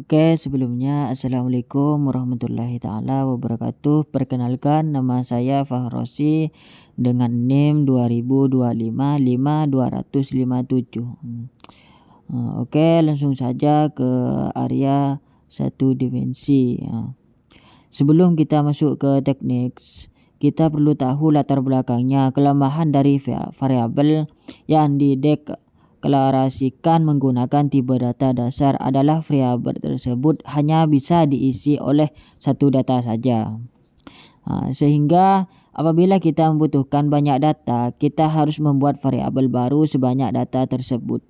Oke, sebelumnya Assalamualaikum warahmatullahi taala wabarakatuh. Perkenalkan, nama saya Fahrosi dengan NIM 2025 52557. Oke, langsung saja ke area satu dimensi. Sebelum kita masuk ke teknik, kita perlu tahu latar belakangnya. Kelemahan dari variabel yang dideklarasikan menggunakan tipe data dasar adalah variabel tersebut hanya bisa diisi oleh satu data saja. Sehingga apabila kita membutuhkan banyak data, kita harus membuat variabel baru sebanyak data tersebut.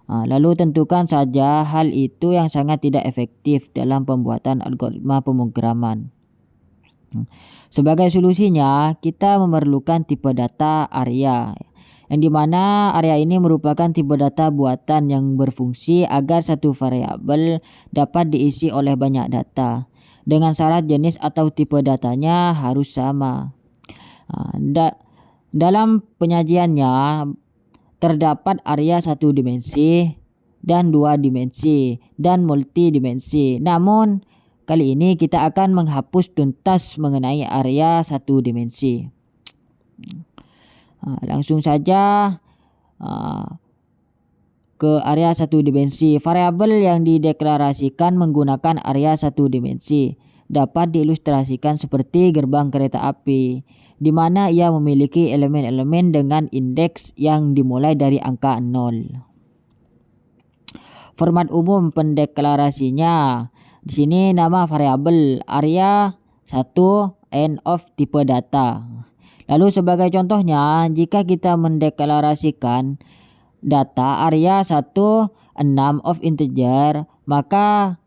Lalu tentukan saja hal itu yang sangat tidak efektif dalam pembuatan algoritma pemrograman. Sebagai solusinya, kita memerlukan tipe data area, yang dimana area ini merupakan tipe data buatan yang berfungsi agar satu variabel dapat diisi oleh banyak data, dengan syarat jenis atau tipe datanya harus sama. Dalam penyajiannya terdapat area satu dimensi dan dua dimensi dan multidimensi. Namun kali ini kita akan menghapus tuntas mengenai area satu dimensi. Langsung saja ke area satu dimensi. Variabel yang dideklarasikan menggunakan area satu dimensi dapat diilustrasikan seperti gerbang kereta api, di mana ia memiliki elemen-elemen dengan indeks yang dimulai dari angka 0. Format umum pendeklarasinya, di sini nama variabel area 1 end of tipe data. Lalu sebagai contohnya, jika kita mendeklarasikan data area 1 6 of integer, maka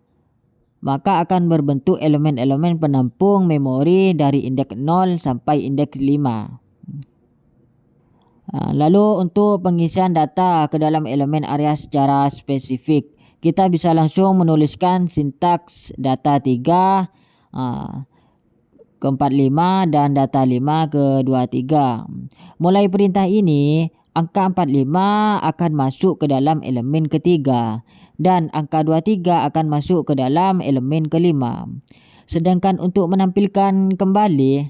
akan berbentuk elemen-elemen penampung memori dari indeks 0 sampai indeks 5. Lalu untuk pengisian data ke dalam elemen area secara spesifik, kita bisa langsung menuliskan sintaks data 3 ke 45 dan data 5 ke 23. Mulai perintah ini, angka 45 akan masuk ke dalam elemen ketiga dan angka 23 akan masuk ke dalam elemen kelima. Sedangkan untuk menampilkan kembali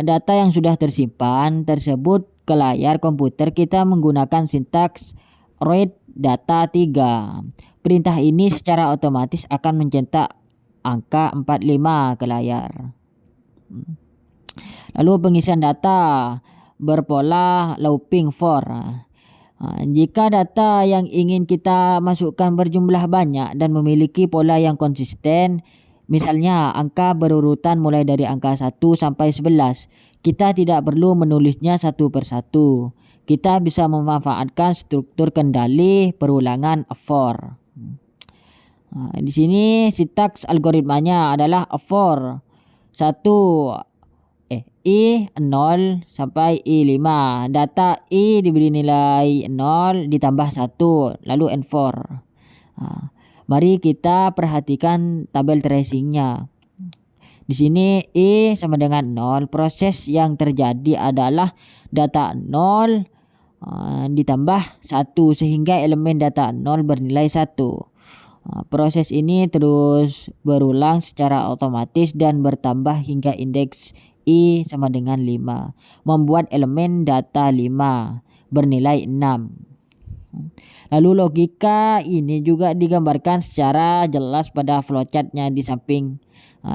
data yang sudah tersimpan tersebut ke layar komputer, kita menggunakan sintaks read data 3. Perintah ini secara otomatis akan mencetak angka 45 ke layar. Lalu pengisian data berpola looping for. Jika data yang ingin kita masukkan berjumlah banyak dan memiliki pola yang konsisten, misalnya angka berurutan mulai dari angka 1 sampai 11, kita tidak perlu menulisnya satu persatu. Kita bisa memanfaatkan struktur kendali perulangan for. Di sini sintaks algoritmanya adalah for 0 sampai I5. Data I diberi nilai 0 ditambah 1, lalu N4. Mari kita perhatikan tabel tracingnya. Di sini I sama dengan 0. Proses yang terjadi adalah data 0 ditambah 1 sehingga elemen data 0 bernilai 1. Proses ini terus berulang secara otomatis dan bertambah hingga indeks I sama dengan 5, membuat elemen data 5 bernilai 6. Lalu logika ini juga digambarkan secara jelas pada flowchartnya di samping,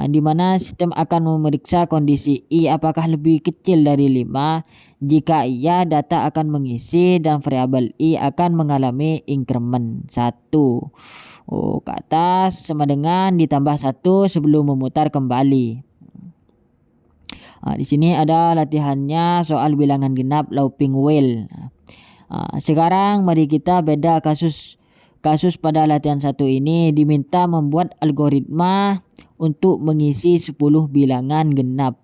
di mana sistem akan memeriksa kondisi I apakah lebih kecil dari 5. Jika iya, data akan mengisi dan variabel I akan mengalami increment 1 ke atas sama dengan ditambah 1 sebelum memutar kembali. Di sini ada latihannya soal bilangan genap looping while. Sekarang mari kita beda kasus pada latihan 1 ini. Diminta membuat algoritma untuk mengisi 10 bilangan genap,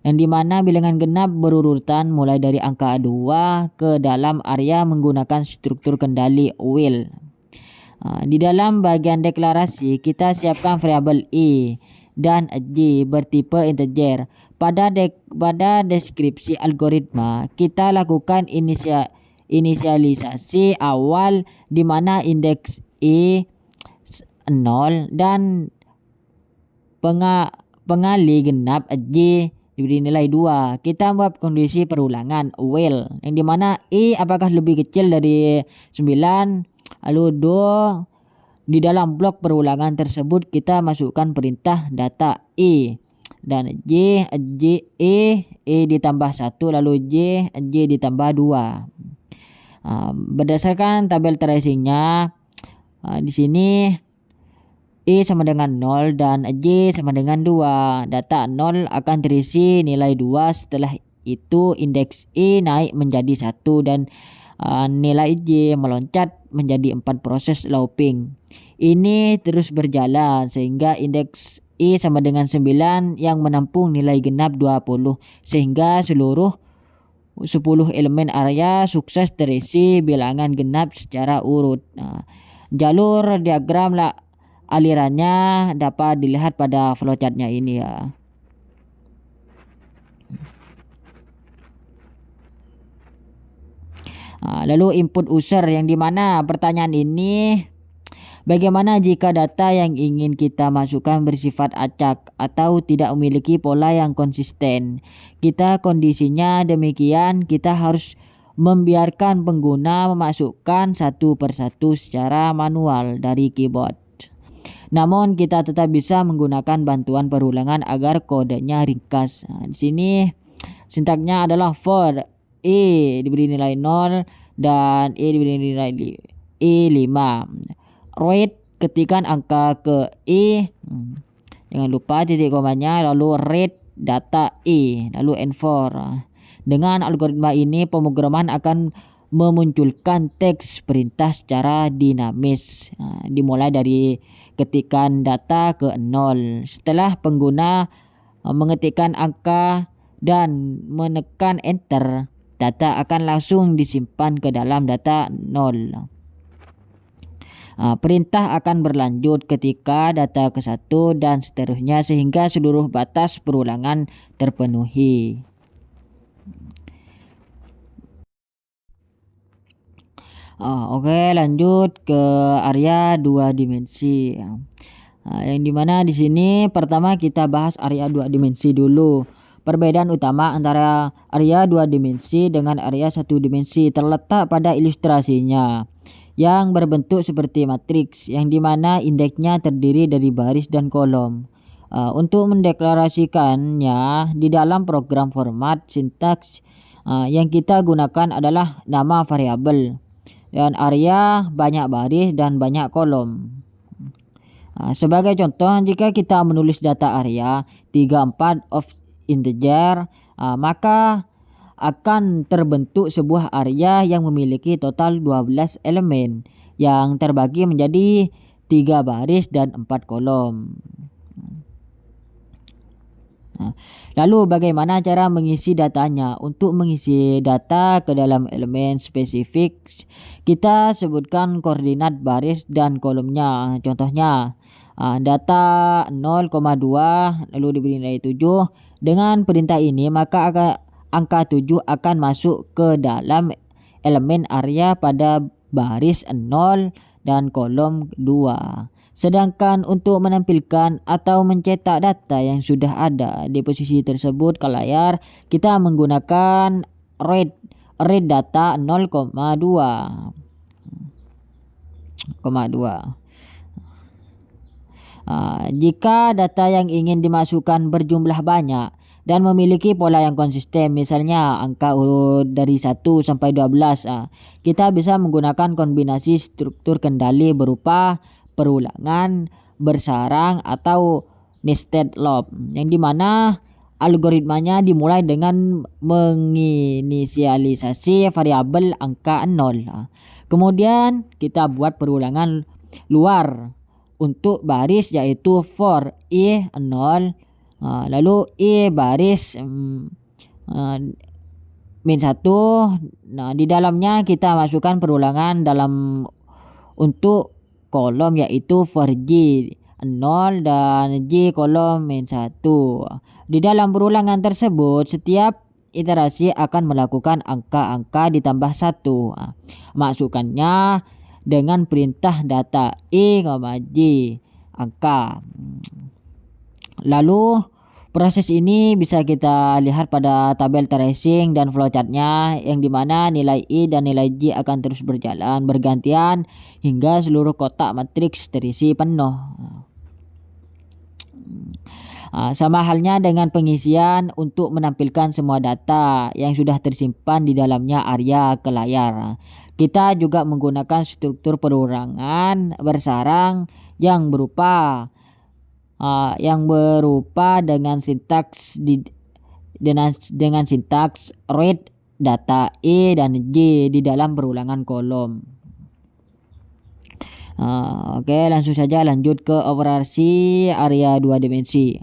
yang dimana bilangan genap berurutan mulai dari angka 2 ke dalam area menggunakan struktur kendali while. Di dalam bagian deklarasi, kita siapkan variabel I dan J bertipe integer. Pada deskripsi algoritma, kita lakukan inisialisasi awal di mana indeks I 0 dan pengali genap J diberi nilai 2. Kita buat kondisi perulangan while yang dimana apakah lebih kecil dari 9, lalu di dalam blok perulangan tersebut kita masukkan perintah data dan J ditambah 1 lalu J ditambah 2. Berdasarkan tabel tracingnya di sini sama dengan 0 dan J sama dengan 2. Data 0 akan terisi nilai 2, setelah itu indeks naik menjadi 1 dan nilai J meloncat menjadi 4 proses looping. Ini terus berjalan sehingga indeks sama dengan 9 yang menampung nilai genap 20 sehingga seluruh 10 elemen area sukses terisi bilangan genap secara urut. Jalur diagram alirannya dapat dilihat pada flowchartnya ini ya. Lalu input user yang dimana pertanyaan ini, bagaimana jika data yang ingin kita masukkan bersifat acak atau tidak memiliki pola yang konsisten? Kondisinya demikian, kita harus membiarkan pengguna memasukkan satu persatu secara manual dari keyboard. Namun kita tetap bisa menggunakan bantuan perulangan agar kodenya ringkas. Di sini sintaknya adalah for diberi nilai 0 dan diberi nilai 5. Read ketikkan angka ke jangan lupa titik komanya, lalu read data lalu N4. Dengan algoritma ini pemrograman akan memunculkan teks perintah secara dinamis, dimulai dari ketikan data ke 0. Setelah pengguna mengetikkan angka dan menekan enter, data akan langsung disimpan ke dalam data 0. Perintah akan berlanjut ketika data ke 1 dan seterusnya sehingga seluruh batas perulangan terpenuhi. Oke, lanjut ke area 2 dimensi. Yang dimana di sini pertama kita bahas area 2 dimensi dulu. Perbedaan utama antara area 2 dimensi dengan area 1 dimensi terletak pada ilustrasinya yang berbentuk seperti matriks, yang dimana indeksnya terdiri dari baris dan kolom. Untuk mendeklarasikannya di dalam program format sintaks yang kita gunakan adalah nama variabel dan area banyak baris dan banyak kolom. Sebagai contoh, jika kita menulis data area 34 of integer, maka akan terbentuk sebuah area yang memiliki total 12 elemen yang terbagi menjadi 3 baris dan 4 kolom. Lalu bagaimana cara mengisi datanya? Untuk mengisi data ke dalam elemen spesifik, kita sebutkan koordinat baris dan kolomnya. Contohnya data 0,2 lalu diberi nilai 7. Dengan perintah ini maka angka 7 akan masuk ke dalam elemen area pada baris 0 dan kolom 2. Sedangkan untuk menampilkan atau mencetak data yang sudah ada di posisi tersebut ke layar, kita menggunakan read data 0,2. Jika data yang ingin dimasukkan berjumlah banyak dan memiliki pola yang konsisten, misalnya angka urut dari 1 sampai 12, kita bisa menggunakan kombinasi struktur kendali berupa perulangan, bersarang, atau nested loop, yang dimana algoritmanya dimulai dengan menginisialisasi variabel angka 0. Kemudian kita buat perulangan luar untuk baris, yaitu for 0, lalu baris min 1. Di dalamnya kita masukkan perulangan dalam untuk kolom, yaitu for J 0 dan J kolom min 1. Di dalam perulangan tersebut setiap iterasi akan melakukan angka-angka ditambah 1. Masukkannya dengan perintah data E, J angka. Lalu proses ini bisa kita lihat pada tabel tracing dan flowchartnya, yang dimana nilai E dan nilai J akan terus berjalan bergantian hingga seluruh kotak matriks terisi penuh. Sama halnya dengan pengisian untuk menampilkan semua data yang sudah tersimpan di dalamnya area ke layar. Kita juga menggunakan struktur perorangan bersarang yang berupa dengan sintaks dengan sintaks read data E dan J di dalam berulangan kolom. Oke, langsung saja lanjut ke operasi area 2 dimensi.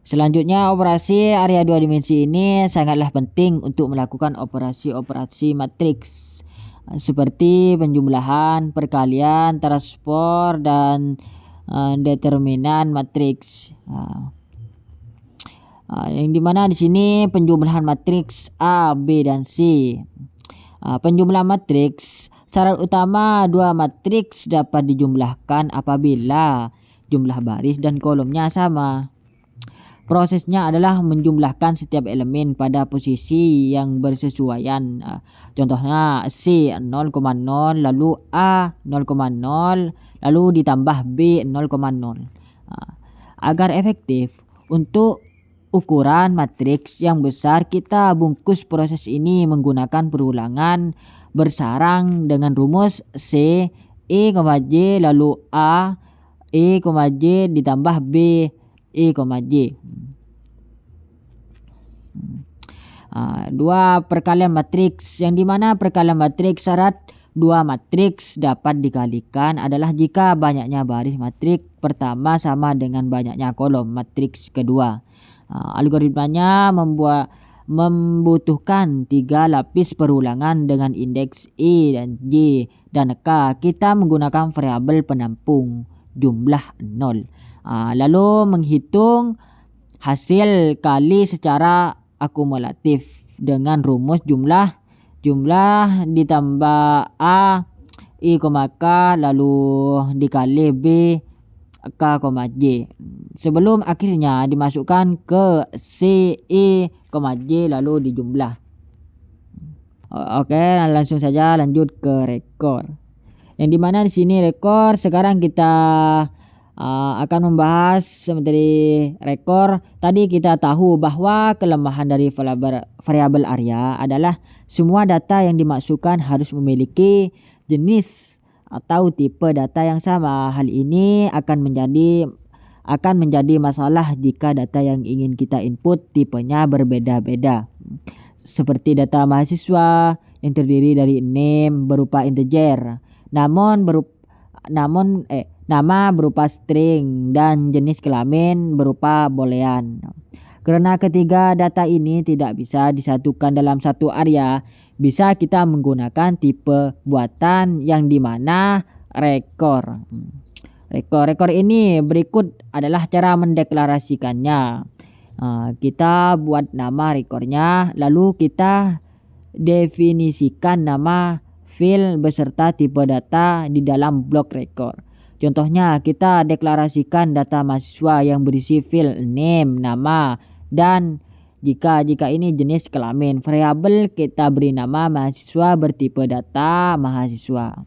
Selanjutnya, operasi area 2 dimensi ini sangatlah penting untuk melakukan operasi-operasi matriks seperti penjumlahan, perkalian, transport, dan determinan matriks. Yang dimana di sini penjumlahan matriks A, B, dan C. Penjumlahan matriks, syarat utama dua matriks dapat dijumlahkan apabila jumlah baris dan kolomnya sama. Prosesnya adalah menjumlahkan setiap elemen pada posisi yang bersesuaian. Contohnya C 0,0, lalu A 0,0, lalu ditambah B 0,0. Agar efektif untuk ukuran matriks yang besar, kita bungkus proses ini menggunakan perulangan bersarang dengan rumus C E, J, lalu A E, J ditambah B E, J. Dua perkalian matriks, yang dimana perkalian matriks syarat dua matriks dapat dikalikan adalah jika banyaknya baris matriks pertama sama dengan banyaknya kolom matriks kedua. Algoritmanya membutuhkan 3 lapis perulangan dengan indeks E dan J dan K. Kita menggunakan variabel penampung jumlah 0. Lalu menghitung hasil kali secara akumulatif dengan rumus jumlah ditambah A I, K lalu dikali B K, J sebelum akhirnya dimasukkan ke C I, J lalu dijumlah. Oke, langsung saja lanjut ke rekor. Yang dimana di sini rekor sekarang kita akan membahas materi rekor. Tadi kita tahu bahwa kelemahan dari variabel area adalah semua data yang dimasukkan harus memiliki jenis atau tipe data yang sama. Hal ini akan menjadi masalah jika data yang ingin kita input tipenya berbeda-beda. Seperti data mahasiswa yang terdiri dari name berupa integer, nama berupa string, dan jenis kelamin berupa boolean. Karena ketiga data ini tidak bisa disatukan dalam satu area, bisa kita menggunakan tipe buatan yang dimana rekor. Rekor ini berikut adalah cara mendeklarasikannya. Kita buat nama rekornya, lalu kita definisikan nama file beserta tipe data di dalam blok rekor. Contohnya, kita deklarasikan data mahasiswa yang berisi file name, nama, dan jika ini jenis kelamin. Variabel kita beri nama mahasiswa bertipe data mahasiswa.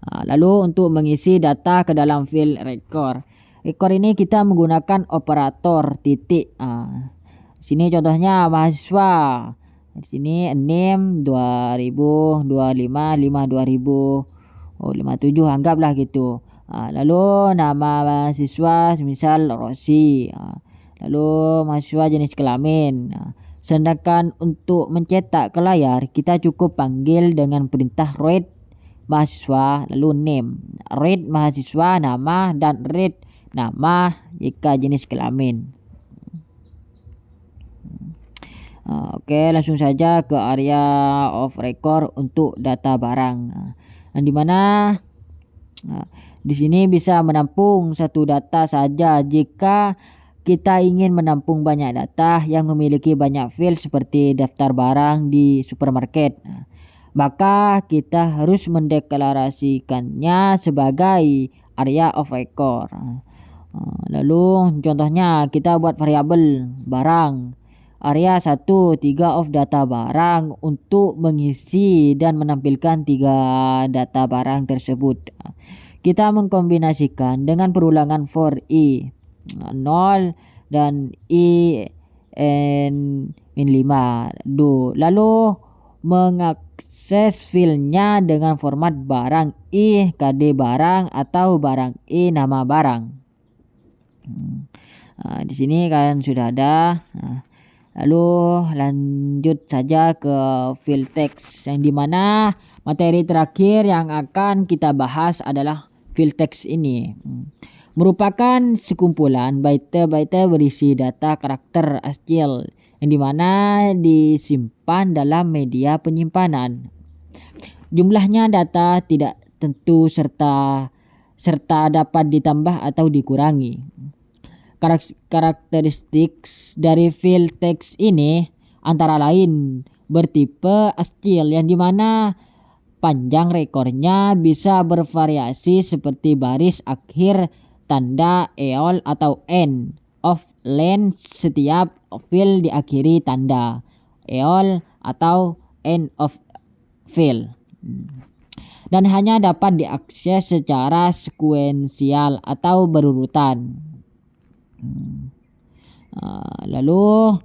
Lalu untuk mengisi data ke dalam file rekor ini kita menggunakan operator titik. Sini contohnya mahasiswa. Di sini name 2000, 25, 5 2000. 57 anggaplah gitu. Lalu nama mahasiswa misal Rosi. Lalu mahasiswa jenis kelamin. Sedangkan untuk mencetak ke layar kita cukup panggil dengan perintah read mahasiswa lalu name. Read mahasiswa nama dan read nama jika jenis kelamin. Oke, langsung saja ke area of record untuk data barang. Di mana di sini bisa menampung satu data saja jika kita ingin menampung banyak data yang memiliki banyak file seperti daftar barang di supermarket. maka kita harus mendeklarasikannya sebagai area of record. Lalu contohnya kita buat variabel barang area 1 3 of data barang untuk mengisi dan menampilkan 3 data barang tersebut. Kita mengkombinasikan dengan perulangan for i 0 dan i n min 5 do. Lalu mengakses filenya dengan format barang i kd barang atau barang i nama barang. Di sini kalian sudah ada. Lalu lanjut saja ke field text, yang dimana materi terakhir yang akan kita bahas adalah field text ini. Merupakan sekumpulan byte-byte berisi data karakter ASCII yang dimana disimpan dalam media penyimpanan. Jumlahnya data tidak tentu serta dapat ditambah atau dikurangi. Karakteristik dari field text ini antara lain bertipe ASCII yang dimana panjang rekornya bisa bervariasi seperti baris akhir tanda eol atau end of line setiap field diakhiri tanda eol atau end of field, dan hanya dapat diakses secara sekuensial atau berurutan. Lalu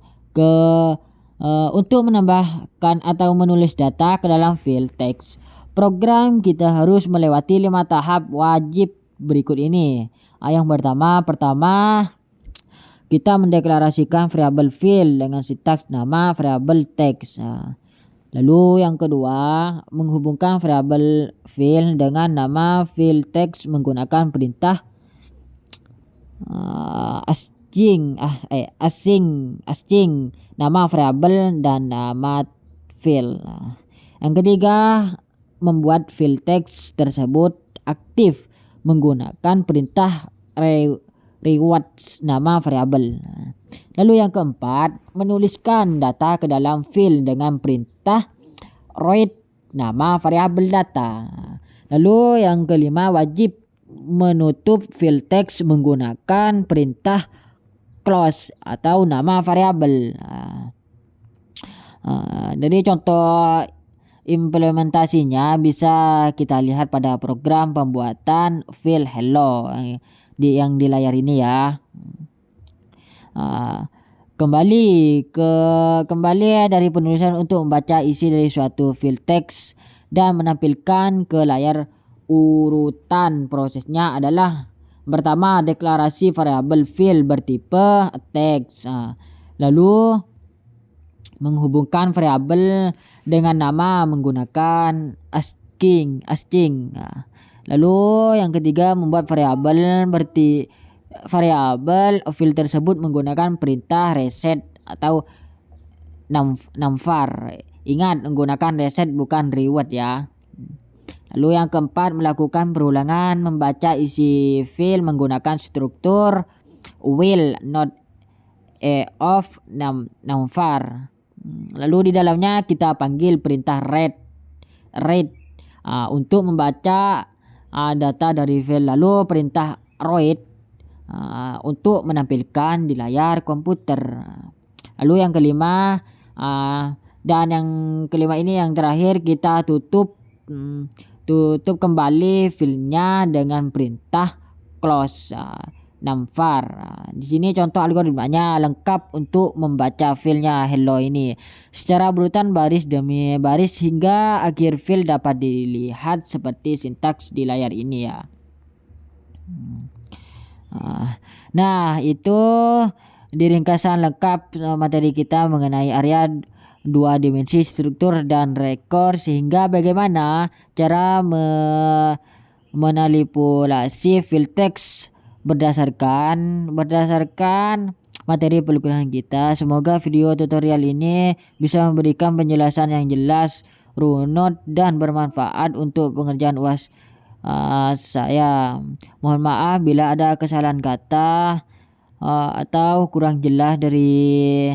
untuk menambahkan atau menulis data ke dalam field text program, kita harus melewati 5 tahap wajib berikut ini. Yang pertama kita mendeklarasikan variabel field dengan sintaks nama variabel text. Lalu yang kedua, menghubungkan variabel field dengan nama field text menggunakan perintah async nama variabel dan nama field. Yang ketiga, membuat field text tersebut aktif menggunakan perintah rewards nama variabel. Lalu yang keempat, menuliskan data ke dalam field dengan perintah write nama variabel data. Lalu yang kelima, wajib menutup field text menggunakan perintah close atau nama variabel. Jadi contoh implementasinya bisa kita lihat pada program pembuatan field hello yang di layar ini ya. Kembali dari penulisan untuk membaca isi dari suatu field text dan menampilkan ke layar. Urutan prosesnya adalah pertama, deklarasi variabel field bertipe text. Lalu menghubungkan variabel dengan nama menggunakan async. Lalu yang ketiga, membuat variabel field tersebut menggunakan perintah reset atau numvar. Ingat, menggunakan reset bukan reward ya. Lalu yang keempat, melakukan perulangan membaca isi field menggunakan struktur will not of numvar. Lalu di dalamnya kita panggil perintah read untuk membaca data dari field. Lalu perintah write untuk menampilkan di layar komputer. Lalu yang kelima, dan yang kelima ini yang terakhir, kita tutup kembali filenya dengan perintah close numvar. Di sini contoh algoritmanya lengkap untuk membaca filenya hello ini secara berurutan baris demi baris hingga akhir fil dapat dilihat seperti sintaks di layar ini ya. Nah, itu diringkasan lengkap materi kita mengenai area 2 dimensi struktur dan rekor, sehingga bagaimana cara manipulasi field text berdasarkan materi pelajaran kita. Semoga video tutorial ini bisa memberikan penjelasan yang jelas, runut dan bermanfaat untuk pengerjaan UAS saya. Mohon maaf bila ada kesalahan kata atau kurang jelas dari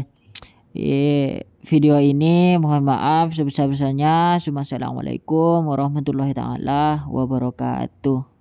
video ini. Mohon maaf sebesar-besarnya. Assalamualaikum warahmatullahi taala wabarakatuh.